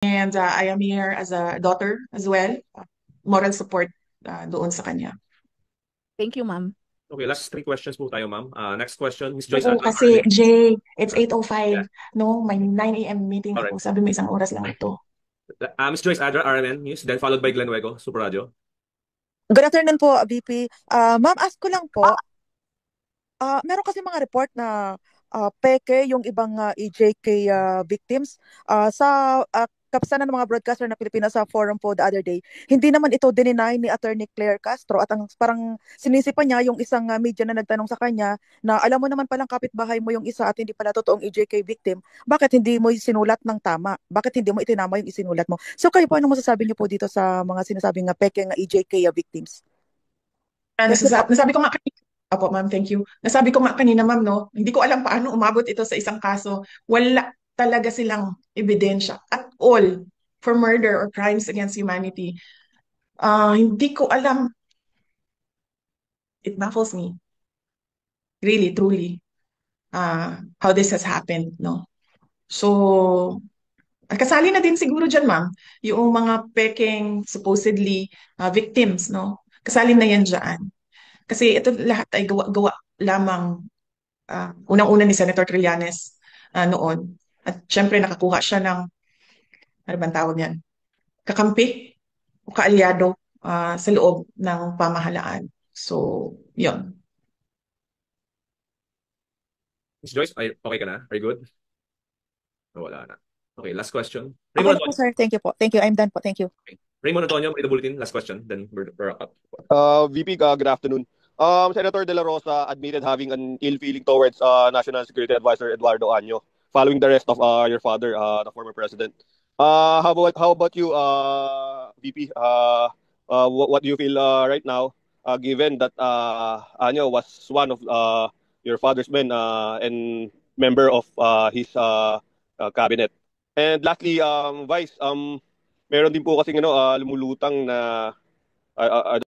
And I am here as a daughter as well. Moral support doon sa kanya. Thank you, ma'am. Okay, last three questions po tayo, ma'am. Next question, Miss Joyce Oo, Adra, kasi RNN. Jay, it's Uh, 8:05. yeah, No, may 9 a.m. meeting all right. ako. Sabi mo isang oras lang ito. Miss Joyce Adra, RNN News, then followed by Glenn Wego, Super Radio. Good afternoon po, VP. Ma'am, ask ko lang po, meron kasi mga report na peke yung ibang EJK victims sa kapisanan ng mga broadcaster na Pilipinas sa forum po the other day. Hindi naman ito dininay ni Attorney Claire Castro at ang parang sinisipa niya yung isang media na nagtanong sa kanya na alam mo naman palang kapitbahay mo yung isa at hindi pala totoong EJK victim. Bakit hindi mo sinulat ng tama? Bakit hindi mo itinama yung isinulat mo? So kayo po, anong masasabi niyo po dito sa mga sinasabing peke ng EJK victims? Thank you po. Nasabi ko nga kanina, Opo, ma'am, thank you. Nasabi ko nga kanina, ma'am, no, hindi ko alam paano umabot ito sa isang kaso. Wala talaga silang ebidensya at all for murder or crimes against humanity. Hindi ko alam. It baffles me, really, truly, how this has happened, no? So, kasali na din siguro dyan, ma'am, yung mga peking supposedly victims, no? Kasali na yan dyan. Kasi ito lahat ay gawa-gawa lamang unang-una ni Senator Trillanes noon. At syempre nakakuha siya ng, ano bang tawag yan? Kakampi o kaalyado sa loob ng pamahalaan. So, yun. Miss Joyce, okay ka na? Are you good? Oh, wala na. Okay, last question. Okay Raymond na po, Antonio. sir. Thank you po. Thank you. I'm done po. Thank you. Okay. Raymond Antonio, Marita Bulletin, last question, then we're up. VP, good afternoon. Senator De La Rosa admitted having an ill feeling towards National Security Advisor Eduardo Año following the arrest of your father, the former president. How about you, VP? What do you feel right now, given that Año was one of your father's men and member of his cabinet? And lastly, Vice, meron din po kasi lumulutang na